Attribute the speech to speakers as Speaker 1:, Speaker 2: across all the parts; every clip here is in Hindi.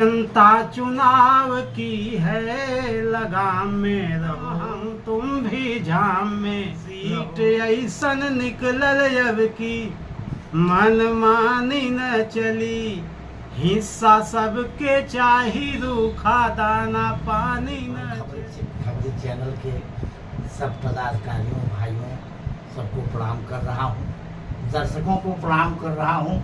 Speaker 1: जनता चुनाव की है लगाम में रहो हम तुम भी जाम में। सीट ऐसन निकलल अब की मन मानी न चली। हिस्सा सबके चाही रूखा दाना पानी न।
Speaker 2: खबरी चैनल के सब पदाधिकारियों भाइयों सबको प्रणाम कर रहा हूँ, दर्शकों को प्रणाम कर रहा हूँ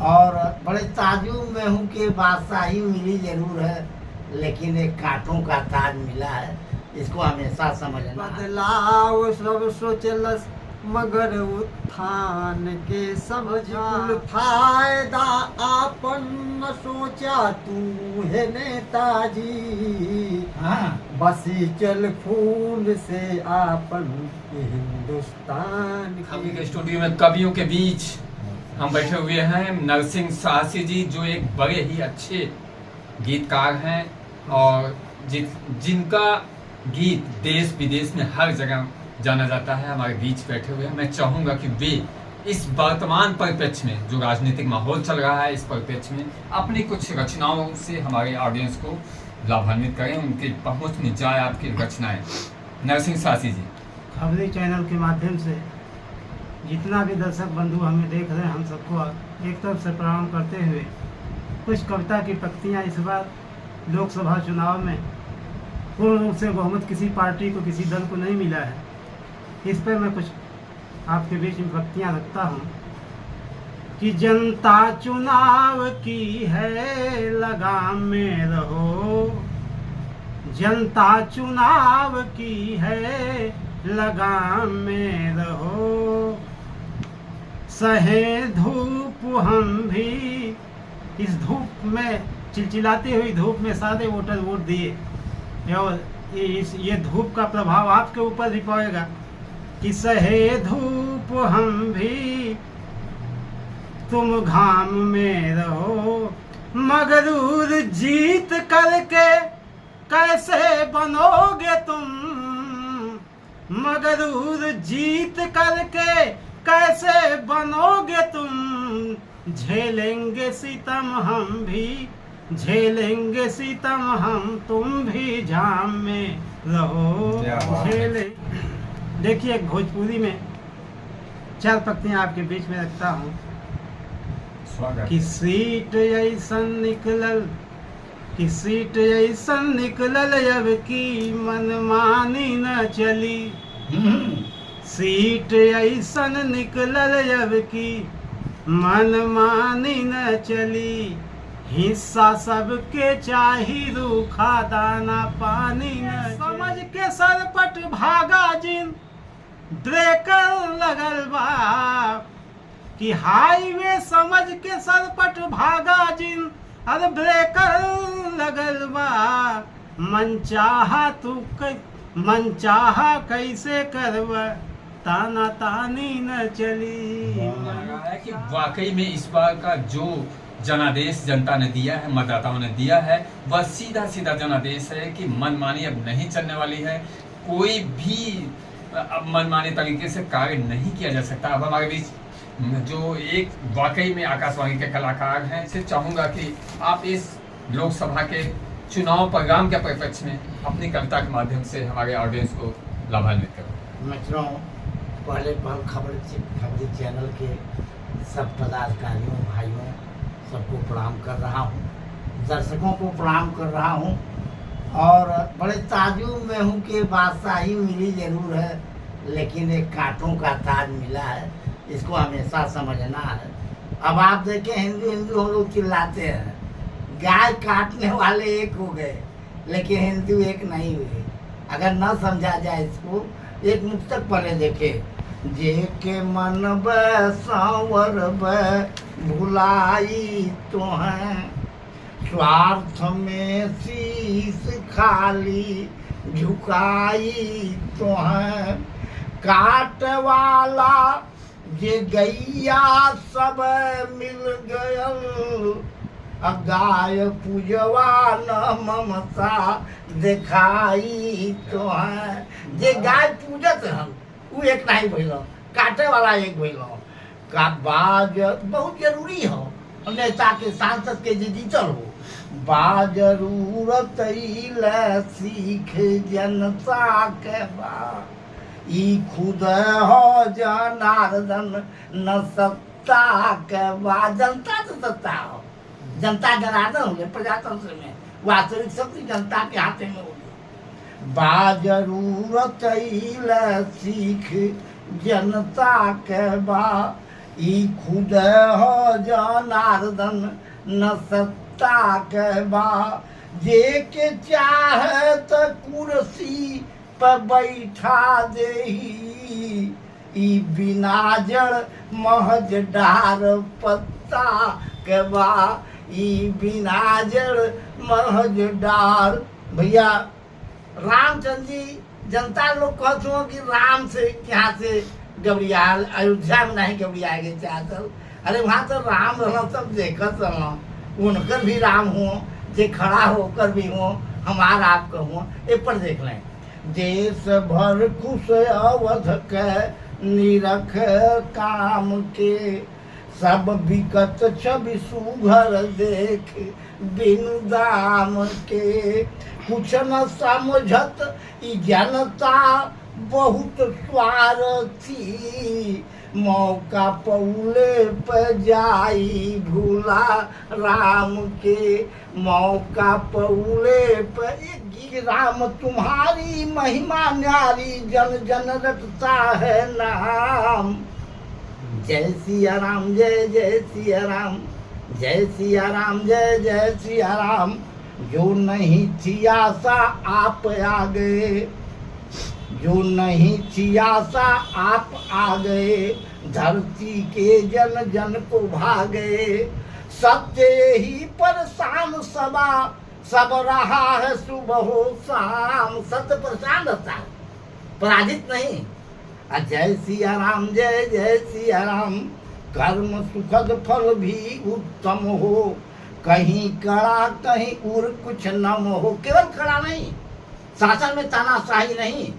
Speaker 2: और बड़े ताजुब में हूँ कि बादशाही मिली जरूर है लेकिन एक कांटों का ताज मिला है, इसको हमेशा समझना।
Speaker 1: बदलाव सब सोचलस मगर उत्थान के समझा। फायदा आपन न सोचा तू है नेताजी।
Speaker 2: हाँ।
Speaker 1: बसी चल खून से आपन हिंदुस्तान।
Speaker 3: खबरी के स्टूडियो में कवियों के बीच हम बैठे हुए हैं। नरसिंह साहसी जी जो एक बड़े ही अच्छे गीतकार हैं और जिनका गीत देश विदेश में हर जगह जाना जाता है, हमारे बीच बैठे हुए हैं। मैं चाहूँगा कि वे इस वर्तमान परिप्रेक्ष्य में जो राजनीतिक माहौल चल रहा है, इस परिप्रेक्ष्य में अपनी कुछ रचनाओं से हमारे ऑडियंस को लाभान्वित करें, उनके पहुँच में जाए आपकी रचनाएं। नरसिंह साहसी जी,
Speaker 1: खबरी चैनल के माध्यम से जितना भी दर्शक बंधु हमें देख रहे हैं, हम सबको एक तरफ से प्रणाम करते हुए कुछ कविता की पंक्तियाँ इस बार लोकसभा चुनाव में पूर्ण रूप से बहुमत किसी पार्टी को, किसी दल को नहीं मिला है, इस पर मैं कुछ आपके बीच में पंक्तियाँ रखता हूँ कि जनता चुनाव की है लगाम में रहो। जनता चुनाव की है लगाम में रहो। सहे धूप हम भी, इस धूप में चिलचिलाती हुई धूप में सारे वोटर वोट दिए और ये धूप का प्रभाव आपके ऊपर भी पड़ेगा कि सहे धूप हम भी तुम घाम में रहो। मगरूर जीत करके कैसे बनोगे तुम। मगरूर जीत करके कैसे बनोगे तुम। झेलेंगे सितम हम भी, झेलेंगे सितम हम तुम भी जाम में रहो। झेले। देखिए, एक भोजपुरी में चार पंक्तियां आपके बीच में रखता हूँ कि सीट ऐसन निकलल, कि सीट ऐसन निकलल अब की मन मानी न चली। सीट ऐसन निकलल अब की मन मानी न चली। हिस्सा सबके चाही रूखा दाना पानी न। समझ के सरपट भागा जिन ब्रेकर लगल बा, कि हाईवे समझ के सरपट भागा जिन अरे ब्रेकर लगल बा। मन चाहा कैसे करवा ताना तानी न चली।
Speaker 3: है कि वाकई में इस बार का जो जनादेश जनता ने दिया है, मतदाताओं ने दिया है, वह सीधा सीधा जनादेश है कि मनमानी अब नहीं चलने वाली है। कोई भी अब मनमानी तरीके से कार्य नहीं किया जा सकता। अब हमारे बीच जो एक वाकई में आकाशवाणी के कलाकार हैं, इससे चाहूँगा कि आप इस लोकसभा के चुनाव परिणाम के परिप्रेक्ष्य में अपनी कविता के माध्यम से हमारे ऑडियंस को लाभान्वित करें।
Speaker 2: मित्रों, पहले खबरी चैनल के सब पदाधिकारियों भाइयों सबको प्रणाम कर रहा हूँ, दर्शकों को प्रणाम कर रहा हूँ और बड़े ताजुब में हूँ कि बादशाही मिली जरूर है लेकिन एक कांटों का ताज मिला है, इसको हमेशा समझना है। अब आप देखें, हिंदू हिंदू हम लोग चिल्लाते हैं, गाय काटने वाले एक हो गए लेकिन हिंदू एक नहीं हुए। अगर न समझा जाए इसको, एक मुक्तक पढ़े देखे, जे के मन सांवर भुलाई तो है, स्वार्थ में शीश खाली झुकाई तो है। काट वाला जे गैया सब मिल गयल, गाय पूजवा न ममता दिखाई तो है। जे गाय पूजत हम वो एक नहीं भइल, काटे वाला एक भइल। का बात बहुत जरूरी हो, नेता के सांसद के जे जीतल हो बा जरूरत ले सीख जनता के बा, ई खुद हो जनार्दन न सत्ता के बा। जनता तो सत्ता हो, जनता जनार्दन हो गए प्रजातंत्र में, वास्तविक शक्ति जनता के हाथे में होगी। बा जरूरत ले सीख जनता के बा, ई खुद हो जनार्दन न सत्ता के बा। जे के चाहे त कुर्सी पर बैठा देही, ई बिना जड़ महज डार पत्ता के बा, ई बिना जड़ महज डार। भैया रामचंद्र जी, जनता लोग कहते हो कि राम से यहाँ से घबरियाल, अयोध्या में नहीं घबरिया गए चाहत। अरे वहाँ तो राम रहना, सब देखत रहना, उनकर भी राम हो, जे खड़ा होकर भी हो, हमार आपका हो। एक पर देख लें, देश भर खुश अवध के निरख काम के, सब बिकत छवि सुघर देख बिनु दाम के। कुछ न समझत ई जनता बहुत स्वार्थी, मौका पौले पर जाई भूला राम के, मौका पौले पर। एक राम तुम्हारी महिमा न्यारी, जन जन रटता है नाम। जय सिया राम, जय जय सिया राम, जय सिया राम, जय जय सिया राम। जो नहीं थी आशा आप आ गए, जो नहीं थी आशा आप आ गए, धरती के जन जन को भागे। सत्य ही पर शाम सदा, सब रहा है सुबह हो शाम। सत्य पर शाम रहता है, पराजित नहीं। जय सिया राम, जय जय सिया राम। कर्म सुखद फल भी उत्तम हो, कहीं कड़ा कहीं उर कुछ नम हो। केवल कड़ा नहीं, शासन में तानाशाही नहीं,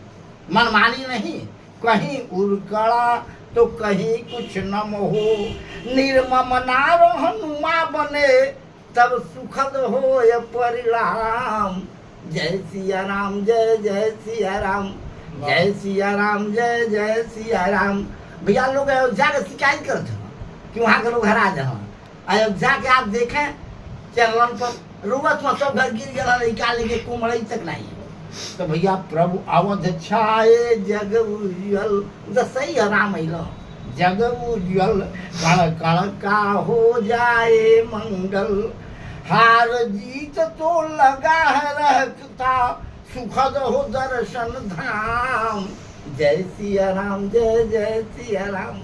Speaker 2: मनमानी नहीं, कहीं उर कड़ा तो कहीं कुछ नम हो। निर्मम नारो हनुमा बने, तब सुखद हो ये परिणाम। जय सिया राम, जय जय सिया राम, जय सिया राम, जय जय सिया राम। भैया लोग अयोध्या का शिकायत करते हैं कि वहाँ के लोग हरा जाए। अयोध्या के आप देखें चैनल पर रोवत में सब घर गिर गया, निकाल के कुमड़ई तक नहीं। तो भैया प्रभु अवध छाए जग उज्जवल, तो सही है राम अइलो। जग उज्जवल कण कण का हो जाए मंगल, हार जीत तो लगा है रहता, सुखद हो दर्शन धाम। जय सिया राम, जय जय सिया राम,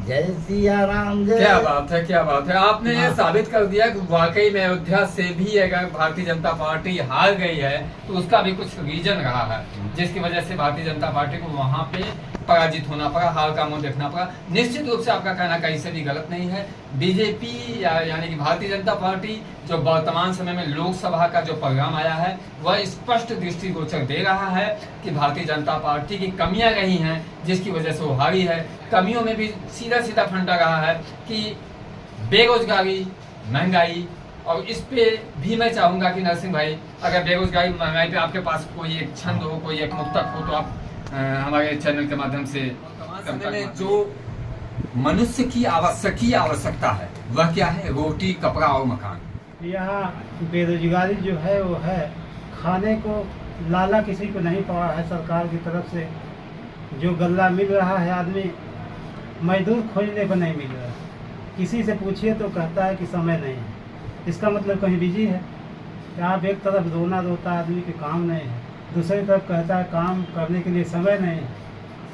Speaker 2: जय सिया राम, जय।
Speaker 3: क्या बात है, क्या बात है। आपने ये साबित कर दिया कि वाकई में अयोध्या से भी अगर भारतीय जनता पार्टी हार गई है तो उसका भी कुछ रीजन रहा है, जिसकी वजह से भारतीय जनता पार्टी को वहां पे पराजित होना पड़ा, हार का मुंह देखना पड़ा। निश्चित रूप से आपका कहना कहीं से भी गलत नहीं है। बीजेपी यानी कि भारतीय जनता पार्टी जो वर्तमान समय में लोकसभा का जो परिणाम आया है वह स्पष्ट दृष्टिगोचर दे रहा है कि भारतीय जनता पार्टी की कमियां रही हैं, जिसकी वजह से वो हारी है। कमियों में भी सीधा सीधा फंडा रहा है कि बेरोजगारी, महंगाई, और इस पे भी मैं चाहूंगा कि नरसिंह भाई, अगर बेरोजगारी महंगाई पे आपके पास कोई एक छंद हो, कोई एक मुक्तक हो, तो आप हमारे चैनल के माध्यम से। जो मनुष्य की आवश्यकता है वह क्या है? रोटी, कपड़ा और मकान।
Speaker 1: यहाँ बेरोजगारी जो है वो है, खाने को लाला किसी को नहीं पड़ा है सरकार की तरफ से। जो गल्ला मिल रहा है आदमी मजदूर खोजने को नहीं मिल रहा। किसी से पूछिए तो कहता है कि समय नहीं है। इसका मतलब कहीं बिजी है। आप एक तरफ रोना रोता आदमी के काम नहीं है, दूसरी तरफ कहता है काम करने के लिए समय नहीं है।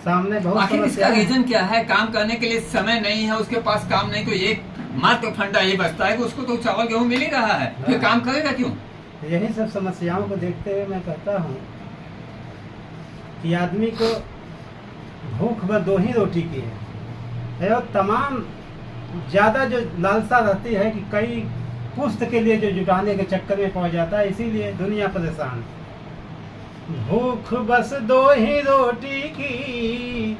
Speaker 1: सामने बहुत
Speaker 3: आखिर इसका रीजन क्या है? काम करने के लिए समय नहीं है, उसके पास काम नहीं, तो एक मात्र फंडा ये बचता है कि उसको तो चावल गेहूं मिल ही रहा है, फिर काम करेगा क्यों?
Speaker 1: यही सब समस्याओं को देखते हुए मैं कहता हूँ कि आदमी को भूख व 2 ही रोटी की है। और तमाम ज़्यादा जो लालसा रहती है कि कई पुस्त के लिए जो जुटाने के चक्कर में पहुंच जाता है, इसीलिए दुनिया परेशान। भूख बस 2 ही रोटी की,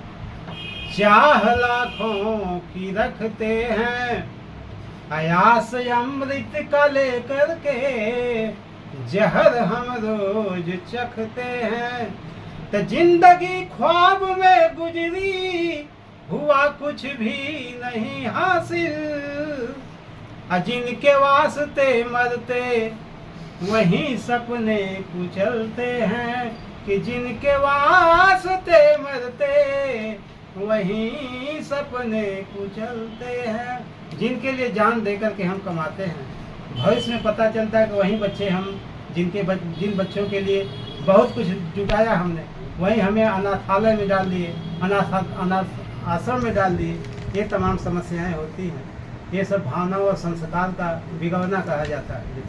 Speaker 1: चाह लाखों की रखते हैं, आयास अमृत का लेकर के जहर हम रोज चखते हैं। तो जिंदगी ख्वाब में गुजरी, हुआ कुछ भी नहीं हासिल। जिनके वास्ते मरते वहीं सपने कुचलते हैं, कि जिनके वास्ते मरते वहीं सपने कुचलते हैं। जिनके लिए जान देकर के हम कमाते हैं, भविष्य में पता चलता है कि वही बच्चे हम जिन बच्चों के लिए बहुत कुछ जुटाया हमने, वही हमें अनाथालय में डाल दिए, अनाथ आश्रम में डाल दिए। ये तमाम समस्याएं होती हैं। ये सब भावनाओं और संस्कार का बिगड़ना कहा जाता है।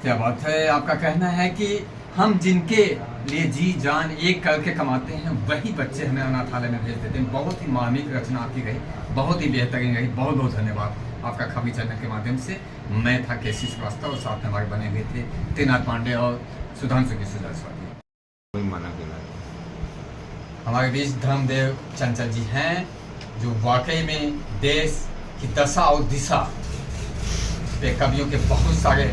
Speaker 3: क्या बात है। आपका कहना है कि हम जिनके लिए जी जान एक करके कमाते हैं, वही बच्चे हमें अनाथालय में भेज देते हैं। बहुत ही मार्मिक रचना आपकी रही, बहुत ही बेहतरीन रही। बहुत बहुत धन्यवाद आपका खबरी चैनल के माध्यम से। मैं था केसी श्रीवास्तव और साथ में हमारे बने हुए थे त्रिनाथ पांडे और सुधांशु की सुजासवादी। हमारे बीच धर्मदेव चंचल जी हैं, जो वाकई में देश की दशा और दिशा पे कवियों के बहुत सारे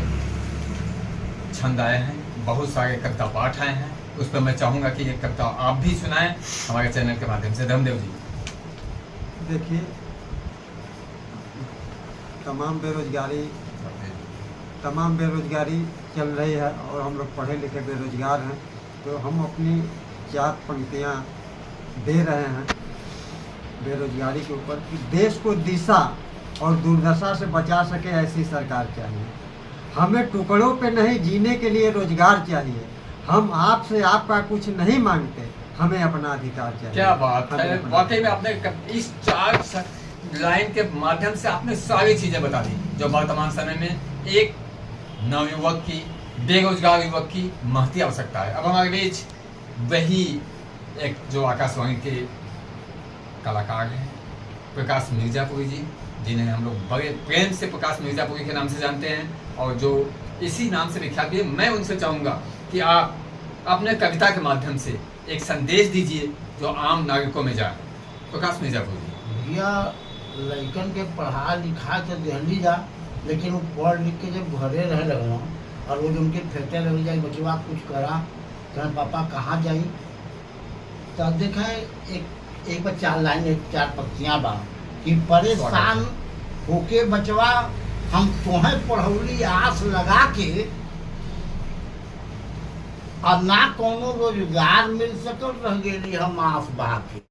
Speaker 3: छंद आए हैं, बहुत सारे कविता पाठ आए हैं। उस पर मैं चाहूँगा कि ये कविता आप भी सुनाएं हमारे चैनल के माध्यम से। धर्मदेव जी।
Speaker 4: देखिए, तमाम बेरोजगारी चल रही है और हम लोग पढ़े लिखे बेरोजगार हैं, तो हम अपनी 4 पंक्तियाँ दे रहे हैं बेरोजगारी के ऊपर कि देश को दिशा और दुर्दशा से बचा सके ऐसी सरकार चाहिए। हमें टुकड़ों पे नहीं, जीने के लिए रोजगार चाहिए। हम आपसे आपका कुछ नहीं मांगते, हमें अपना अधिकार चाहिए।
Speaker 3: क्या बात है। वाकई में आपने इस 4 लाइन के माध्यम से आपने सारी चीजें बता दी जो वर्तमान समय में एक नवयुवक की, बेरोजगार युवक की महती आवश्यकता है। अब हमारे बीच वही एक जो आकाशवाणी के कलाकार हैं, प्रकाश मिर्जापुरी जी, जिन्हें हम लोग बड़े प्रेम से प्रकाश मिर्जापुरी के नाम से जानते हैं और जो इसी नाम से विख्यात भी है। मैं उनसे चाहूँगा कि आप अपने कविता के माध्यम से एक संदेश दीजिए जो आम नागरिकों में जाए। प्रकाश मिर्जापुरी जी।
Speaker 2: भैया, लड़कन के पढ़ा लिखा के दिल्ली जा, लेकिन वो पढ़ लिख के जब घरे रह लगना और वो जो उनके फैक्ट्री लग जाए, बचवा कुछ करा, कहें पापा कहाँ जाई, तब देखा एक पर 4 लाइन 4 पंक्तियाँ बा कि परेशान होके बचवा हम तोहें पढ़ौली आस लगा के, और ना कोनो रोजगार मिल सकल, रह गेली हम आस बहा के।